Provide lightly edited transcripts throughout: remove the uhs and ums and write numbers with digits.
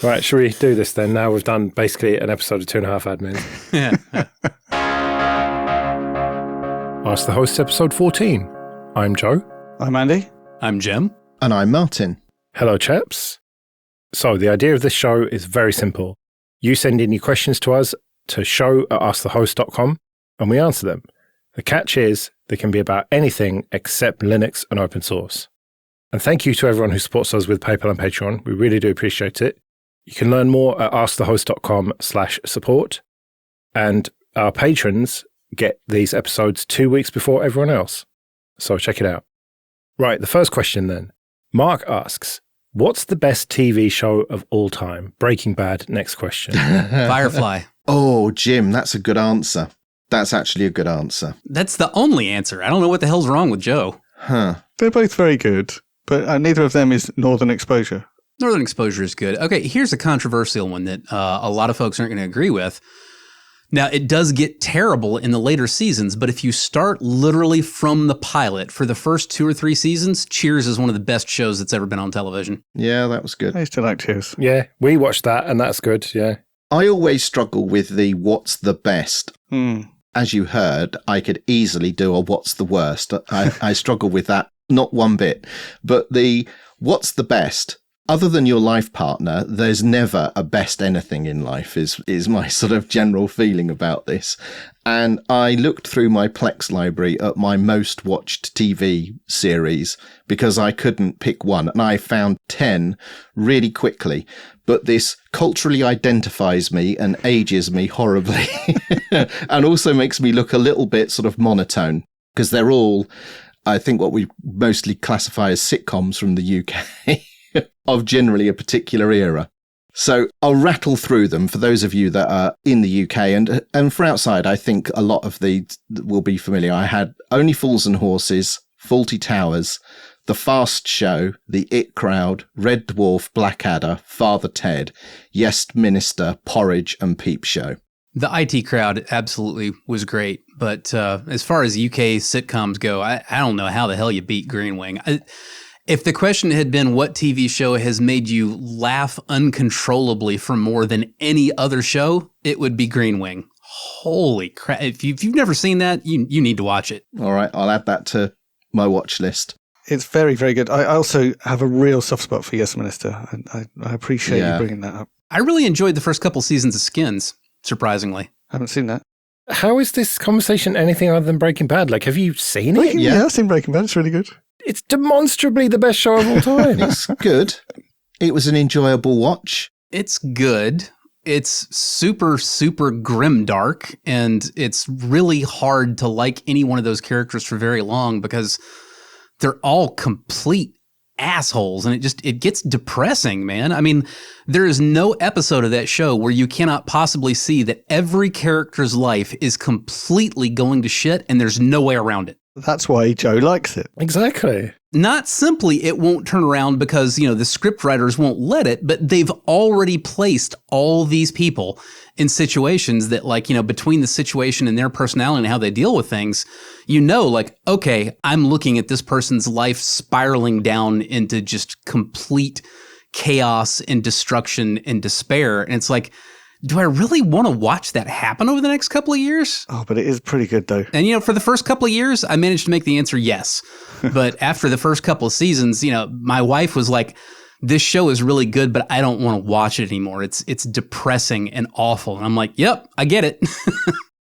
Right, shall we do this then? Now we've done basically an episode of 2.5 admins. Yeah. Ask the Host, episode 14. I'm Joe. I'm Andy. I'm Jim. And I'm Martin. Hello, chaps. So the idea of this show is very simple. You send in your questions to us to show@askthehost.com and we answer them. The catch is they can be about anything except Linux and open source. And thank you to everyone who supports us with PayPal and Patreon. We really do appreciate it. You can learn more at askthehost.com/support. And our patrons get these episodes 2 weeks before everyone else. So check it out. Right, the first question then. Mark asks, what's the best TV show of all time? Breaking Bad, next question. Firefly. Oh, Jim, that's a good answer. That's actually a good answer. That's the only answer. I don't know what the hell's wrong with Joe. Huh. They're both very good, but neither of them is Northern Exposure. Northern Exposure is good. Okay, here's a controversial one that a lot of folks aren't going to agree with. Now, it does get terrible in the later seasons, but if you start literally from the pilot for the first 2 or 3 seasons, Cheers is one of the best shows that's ever been on television. Yeah, that was good. I used to like Cheers. Yeah, we watched that and that's good, yeah. I always struggle with the what's the best. As you heard, I could easily do a what's the worst. I struggle with that, not one bit. But the what's the best, other than your life partner, there's never a best anything in life is my sort of general feeling about this. And I looked through my Plex library at my most watched TV series because I couldn't pick one. And I found 10 really quickly. But this culturally identifies me and ages me horribly and also makes me look a little bit sort of monotone because they're all, I think, what we mostly classify as sitcoms from the UK. Of generally a particular era. So I'll rattle through them for those of you that are in the UK and for outside, I think a lot of the will be familiar. I had Only Fools and Horses, Fawlty Towers, The Fast Show, The It Crowd, Red Dwarf, Blackadder, Father Ted, Yes Minister, Porridge and Peep Show. The IT Crowd absolutely was great, but as far as UK sitcoms go, I don't know how the hell you beat Green Wing. If the question had been what TV show has made you laugh uncontrollably for more than any other show, it would be Green Wing. Holy crap. If you've never seen that, you need to watch it. All right, I'll add that to my watch list. It's very, very good. I also have a real soft spot for Yes Minister. I appreciate you bringing that up. I really enjoyed the first couple seasons of Skins, surprisingly. Haven't seen that. How is this conversation anything other than Breaking Bad? Like, have you seen it? Yeah, I've seen Breaking Bad. It's really good. It's demonstrably the best show of all time. It's good. It was an enjoyable watch. It's good. It's super, super grimdark, and it's really hard to like any one of those characters for very long because they're all complete assholes, and it gets depressing, man. I mean, there is no episode of that show where you cannot possibly see that every character's life is completely going to shit, and there's no way around it. That's why Joe likes it. Exactly. Not simply it won't turn around because, the script writers won't let it, but they've already placed all these people in situations that, between the situation and their personality and how they deal with things, okay, I'm looking at this person's life spiraling down into just complete chaos and destruction and despair. And it's like, do I really want to watch that happen over the next couple of years? Oh, but it is pretty good, though. And, for the first couple of years, I managed to make the answer yes. But after the first couple of seasons, my wife was like, this show is really good, but I don't want to watch it anymore. It's depressing and awful. And I'm like, yep, I get it.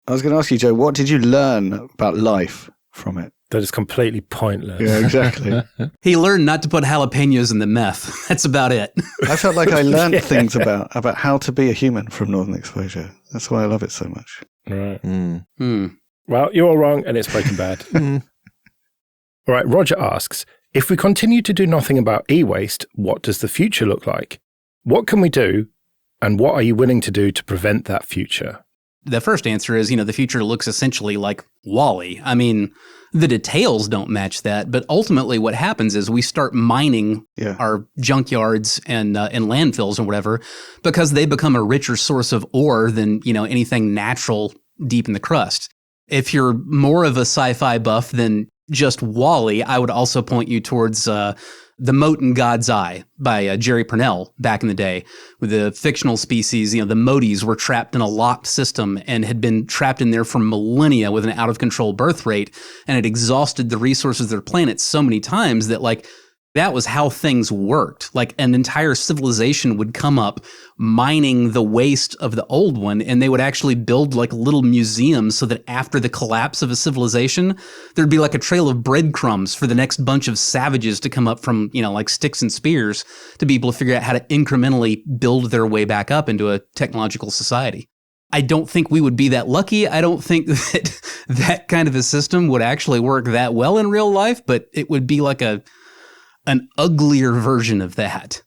I was going to ask you, Joe, what did you learn about life from it? That is completely pointless. Yeah, exactly. He learned not to put jalapenos in the meth. That's about it. I felt like I learned things about how to be a human from Northern Exposure. That's why I love it so much. Right. Well, you're all wrong, and it's Breaking Bad. All right, Roger asks, if we continue to do nothing about e-waste, what does the future look like? What can we do, and what are you willing to do to prevent that future? The first answer is, the future looks essentially like WALL-E. I mean, the details don't match that, but ultimately what happens is we start mining our junkyards and landfills or whatever because they become a richer source of ore than, anything natural deep in the crust. If you're more of a sci-fi buff than just WALL-E, I would also point you towards The Moat in God's Eye by Jerry Purnell back in the day, with the fictional species, the Moaties were trapped in a locked system and had been trapped in there for millennia with an out-of-control birth rate, and had exhausted the resources of their planet so many times that, like, that was how things worked. Like, an entire civilization would come up mining the waste of the old one, and they would actually build like little museums so that after the collapse of a civilization, there'd be like a trail of breadcrumbs for the next bunch of savages to come up from, like sticks and spears to be able to figure out how to incrementally build their way back up into a technological society. I don't think we would be that lucky. I don't think that that kind of a system would actually work that well in real life, but it would be like an uglier version of that.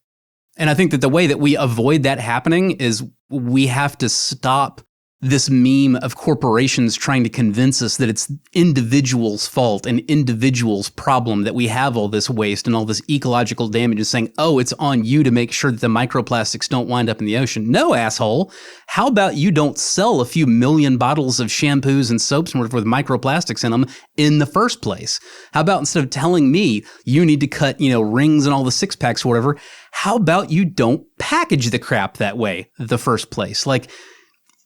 And I think that the way that we avoid that happening is we have to stop this meme of corporations trying to convince us that it's individuals' fault and individuals' problem that we have all this waste and all this ecological damage, and saying, oh, it's on you to make sure that the microplastics don't wind up in the ocean. No, asshole. How about you don't sell a few million bottles of shampoos and soaps with microplastics in them in the first place? How about instead of telling me you need to cut, rings and all the six packs or whatever, how about you don't package the crap that way the first place? Like,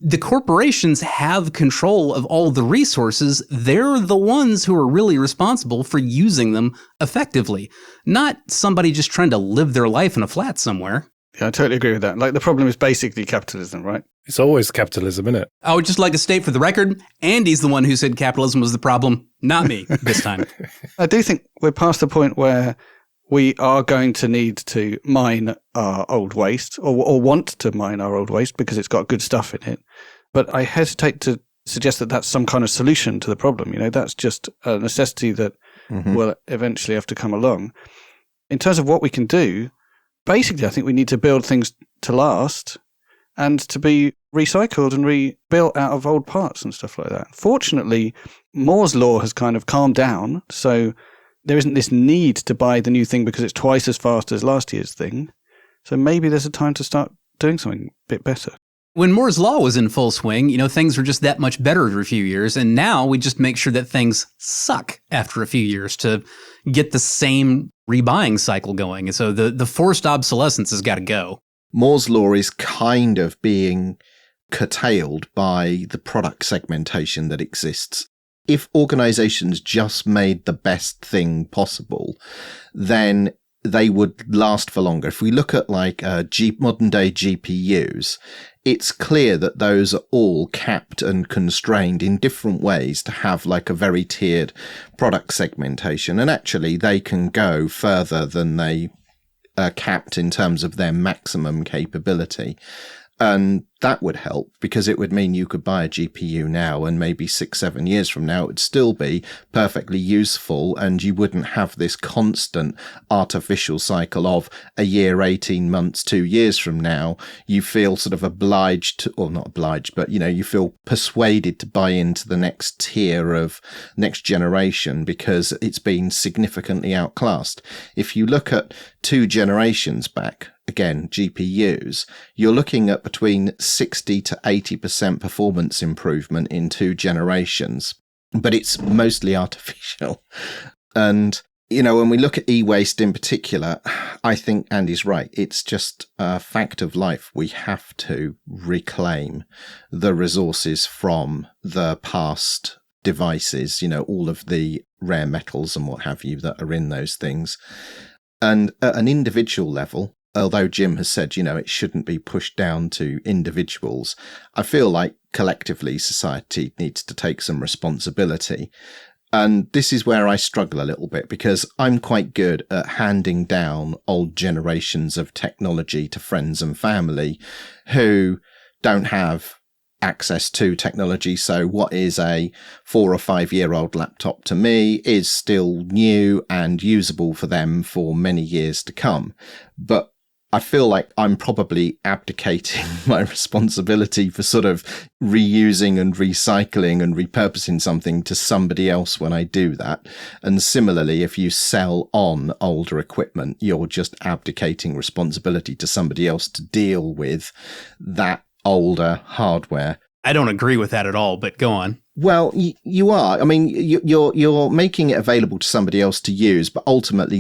the corporations have control of all the resources. They're the ones who are really responsible for using them effectively, not somebody just trying to live their life in a flat somewhere. Yeah, I totally agree with that. Like, the problem is basically capitalism, right? It's always capitalism, isn't it? I would just like to state for the record, Andy's the one who said capitalism was the problem, not me this time. I do think we're past the point where we are going to need to mine our old waste, or want to mine our old waste because it's got good stuff in it. But I hesitate to suggest that that's some kind of solution to the problem. That's just a necessity that will eventually have to come along. In terms of what we can do, basically, I think we need to build things to last and to be recycled and rebuilt out of old parts and stuff like that. Fortunately, Moore's law has kind of calmed down, so there isn't this need to buy the new thing because it's twice as fast as last year's thing. So maybe there's a time to start doing something a bit better. When Moore's law was in full swing, things were just that much better for a few years. And now we just make sure that things suck after a few years to get the same rebuying cycle going. And so the forced obsolescence has got to go. Moore's law is kind of being curtailed by the product segmentation that exists. If organizations just made the best thing possible, then they would last for longer. If we look at modern day GPUs, it's clear that those are all capped and constrained in different ways to have like a very tiered product segmentation. And actually they can go further than they are capped in terms of their maximum capability. And that would help, because it would mean you could buy a GPU now and maybe 6-7 years from now it would still be perfectly useful, and you wouldn't have this constant artificial cycle of a year, 18 months, 2 years from now you feel sort of obliged to, or not obliged, but you feel persuaded to buy into the next tier of next generation because it's been significantly outclassed. If you look at 2 generations back, again, GPUs, you're looking at between 60 to 80% performance improvement in 2 generations, but it's mostly artificial. And, when we look at e-waste in particular, I think Andy's right. It's just a fact of life. We have to reclaim the resources from the past devices, all of the rare metals and what have you that are in those things. And at an individual level, although Jim has said, it shouldn't be pushed down to individuals, I feel like collectively society needs to take some responsibility. And this is where I struggle a little bit, because I'm quite good at handing down old generations of technology to friends and family who don't have access to technology. So what is a 4 or 5 year old laptop to me is still new and usable for them for many years to come. But I feel like I'm probably abdicating my responsibility for sort of reusing and recycling and repurposing something to somebody else when I do that. And similarly, if you sell on older equipment, you're just abdicating responsibility to somebody else to deal with that older hardware. I don't agree with that at all, but go on. Well, you are. I mean, you're making it available to somebody else to use, but ultimately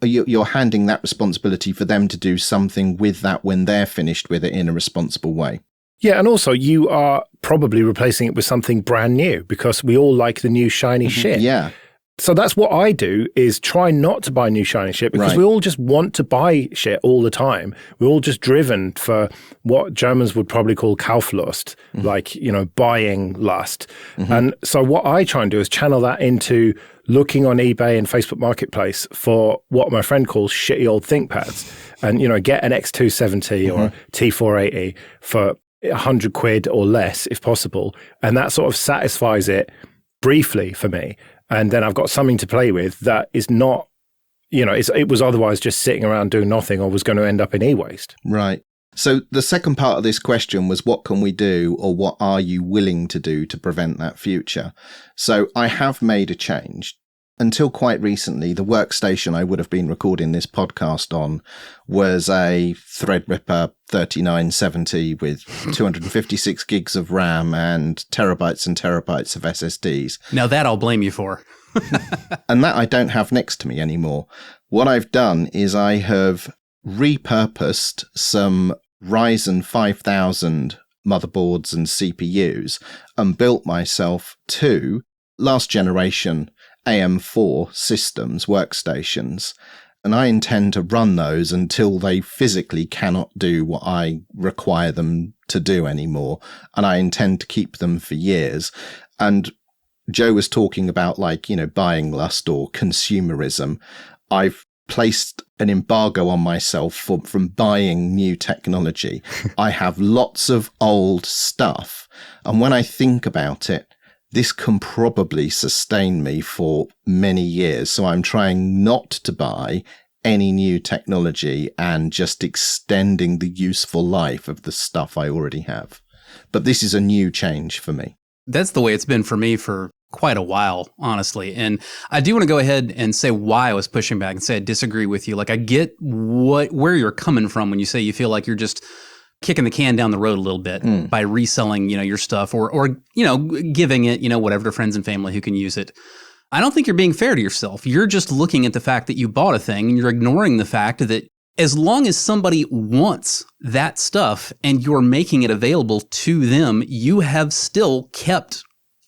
you're handing that responsibility for them to do something with that when they're finished with it in a responsible way. Yeah, and also you are probably replacing it with something brand new because we all like the new shiny shit. Yeah. So that's what I do, is try not to buy new shiny shit, because we all just want to buy shit all the time. We're all just driven for what Germans would probably call Kauflust, like, buying lust. And so what I try and do is channel that into looking on eBay and Facebook Marketplace for what my friend calls shitty old ThinkPads, and, get an X270 or a T480 for £100 or less if possible. And that sort of satisfies it briefly for me. And then I've got something to play with that is not, it was otherwise just sitting around doing nothing, or was going to end up in EWaste. Right. So the second part of this question was, what can we do, or what are you willing to do to prevent that future? So I have made a change. Until quite recently, the workstation I would have been recording this podcast on was a Threadripper 3970 with 256 gigs of RAM and terabytes of SSDs. Now that I'll blame you for. And that I don't have next to me anymore. What I've done is I have repurposed some Ryzen 5000 motherboards and CPUs and built myself two last generation AM4 systems, workstations, and I intend to run those until they physically cannot do what I require them to do anymore, and I intend to keep them for years. And Joe was talking about, buying lust or consumerism. I've placed an embargo on myself from buying new technology. I have lots of old stuff, and when I think about it, this can probably sustain me for many years. So I'm trying not to buy any new technology and just extending the useful life of the stuff I already have. But this is a new change for me. That's the way it's been for me for quite a while, honestly. And I do want to go ahead and say why I was pushing back and say I disagree with you. Like, I get where you're coming from when you say you feel like you're just kicking the can down the road a little bit by reselling, your stuff or giving it, whatever to friends and family who can use it. I don't think you're being fair to yourself. You're just looking at the fact that you bought a thing, and you're ignoring the fact that as long as somebody wants that stuff and you're making it available to them, you have still kept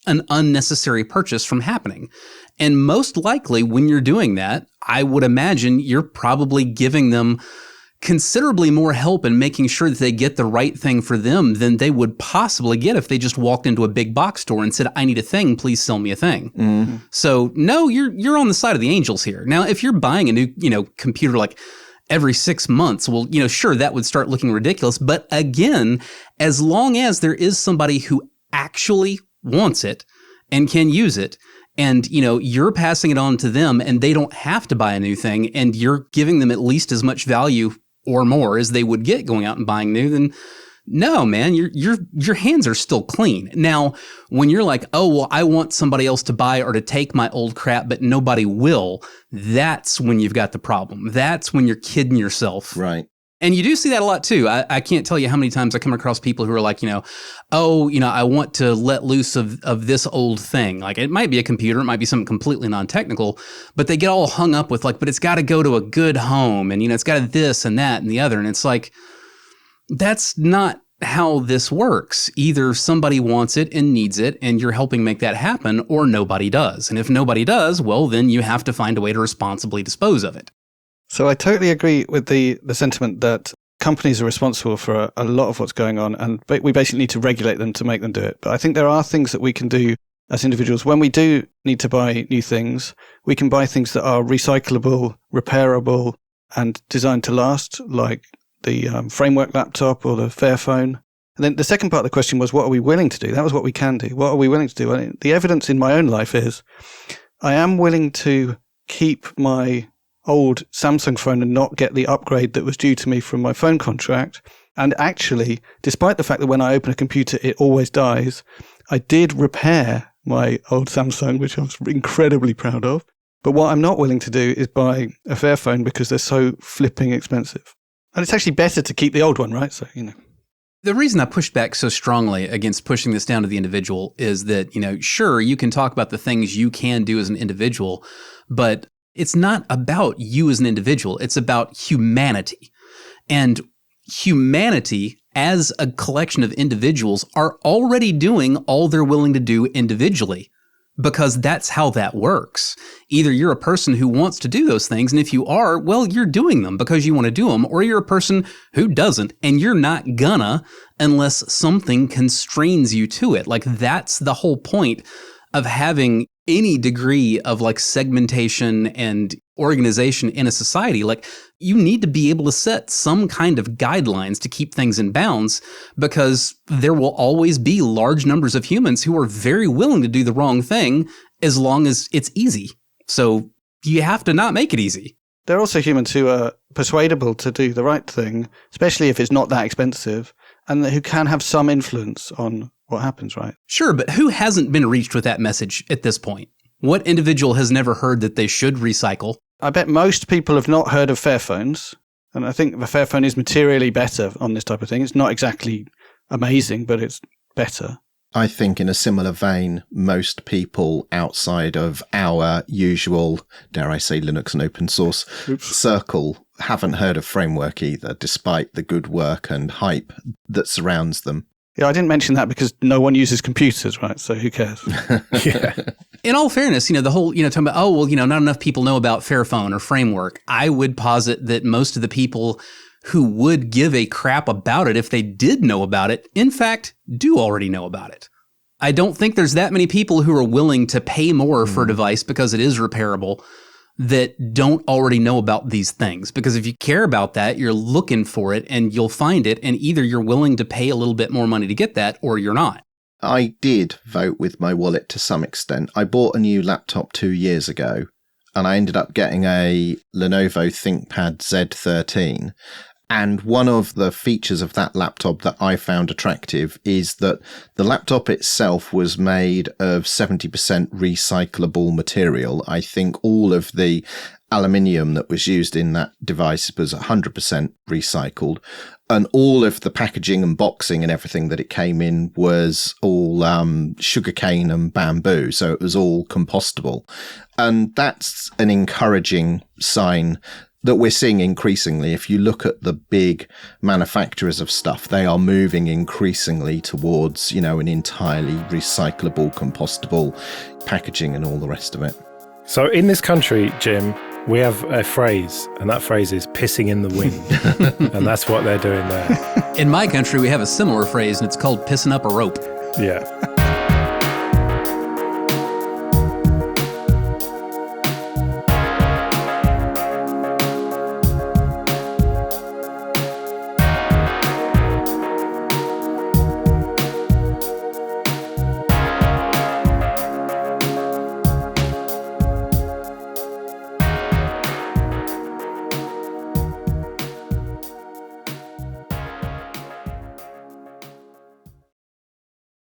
an unnecessary purchase from happening. And most likely when you're doing that, I would imagine you're probably giving them considerably more help in making sure that they get the right thing for them than they would possibly get if they just walked into a big box store and said, I need a thing, please sell me a thing. So no, you're on the side of the angels here. Now, if you're buying a new, computer like every 6 months, well, sure, that would start looking ridiculous. But again, as long as there is somebody who actually wants it and can use it, and, you're passing it on to them and they don't have to buy a new thing, and you're giving them at least as much value or more as they would get going out and buying new, then no, man, your hands are still clean. Now, when you're like, oh, well, I want somebody else to buy or to take my old crap, but nobody will, that's when you've got the problem. That's when you're kidding yourself. Right. And you do see that a lot too. I can't tell you how many times I come across people who are like, I want to let loose of this old thing. Like, it might be a computer, it might be something completely non-technical, but they get all hung up with but it's got to go to a good home, and it's got this and that and the other. And it's like, that's not how this works. Either somebody wants it and needs it, and you're helping make that happen, or nobody does. And if nobody does, well, then you have to find a way to responsibly dispose of it. So I totally agree with the sentiment that companies are responsible for a lot of what's going on, and we basically need to regulate them to make them do it. But I think there are things that we can do as individuals. When we do need to buy new things, we can buy things that are recyclable, repairable, and designed to last, like the Framework laptop or the Fairphone. And then the second part of the question was, what are we willing to do? That was what we can do. What are we willing to do? And the evidence in my own life is I am willing to keep my old Samsung phone and not get the upgrade that was due to me from my phone contract. And actually, despite the fact that when I open a computer, it always dies, I did repair my old Samsung, which I was incredibly proud of. But what I'm not willing to do is buy a Fairphone because they're so flipping expensive. And it's actually better to keep the old one, right? So, The reason I pushed back so strongly against pushing this down to the individual is that, sure, you can talk about the things you can do as an individual, but it's not about you as an individual. It's about humanity. And humanity as a collection of individuals are already doing all they're willing to do individually, because that's how that works. Either you're a person who wants to do those things, and if you are, well, you're doing them because you want to do them, or you're a person who doesn't, and you're not gonna unless something constrains you to it. Like, that's the whole point of having any degree of like segmentation and organization in a society. Like, you need to be able to set some kind of guidelines to keep things in bounds, because there will always be large numbers of humans who are very willing to do the wrong thing as long as it's easy. So you have to not make it easy. There are also humans who are persuadable to do the right thing, especially if it's not that expensive, and who can have some influence on what happens, right? Sure, but who hasn't been reached with that message at this point? What individual has never heard that they should recycle? I bet most people have not heard of Fairphones, and I think the Fairphone is materially better on this type of thing. It's not exactly amazing, but it's better. I think in a similar vein, most people outside of our usual, dare I say, Linux and open source circle haven't heard of Framework either, despite the good work and hype that surrounds them. Yeah, I didn't mention that because no one uses computers, right? So who cares? Yeah. In all fairness, the whole, talking about, not enough people know about Fairphone or Framework. I would posit that most of the people who would give a crap about it if they did know about it, in fact, do already know about it. I don't think there's that many people who are willing to pay more for a device because it is repairable that don't already know about these things. Because if you care about that, you're looking for it and you'll find it, and either you're willing to pay a little bit more money to get that or you're not. I did vote with my wallet to some extent. I bought a new laptop 2 years ago, and I ended up getting a Lenovo ThinkPad Z13. And one of the features of that laptop that I found attractive is that the laptop itself was made of 70% recyclable material. I think all of the aluminium that was used in that device was 100% recycled. And all of the packaging and boxing and everything that it came in was all sugarcane and bamboo. So it was all compostable. And that's an encouraging sign that we're seeing increasingly. If you look at the big manufacturers of stuff, they are moving increasingly towards, an entirely recyclable, compostable packaging and all the rest of it. So in this country, Jim, we have a phrase, and that phrase is pissing in the wind. And that's what they're doing there. In my country, we have a similar phrase, and it's called pissing up a rope. Yeah.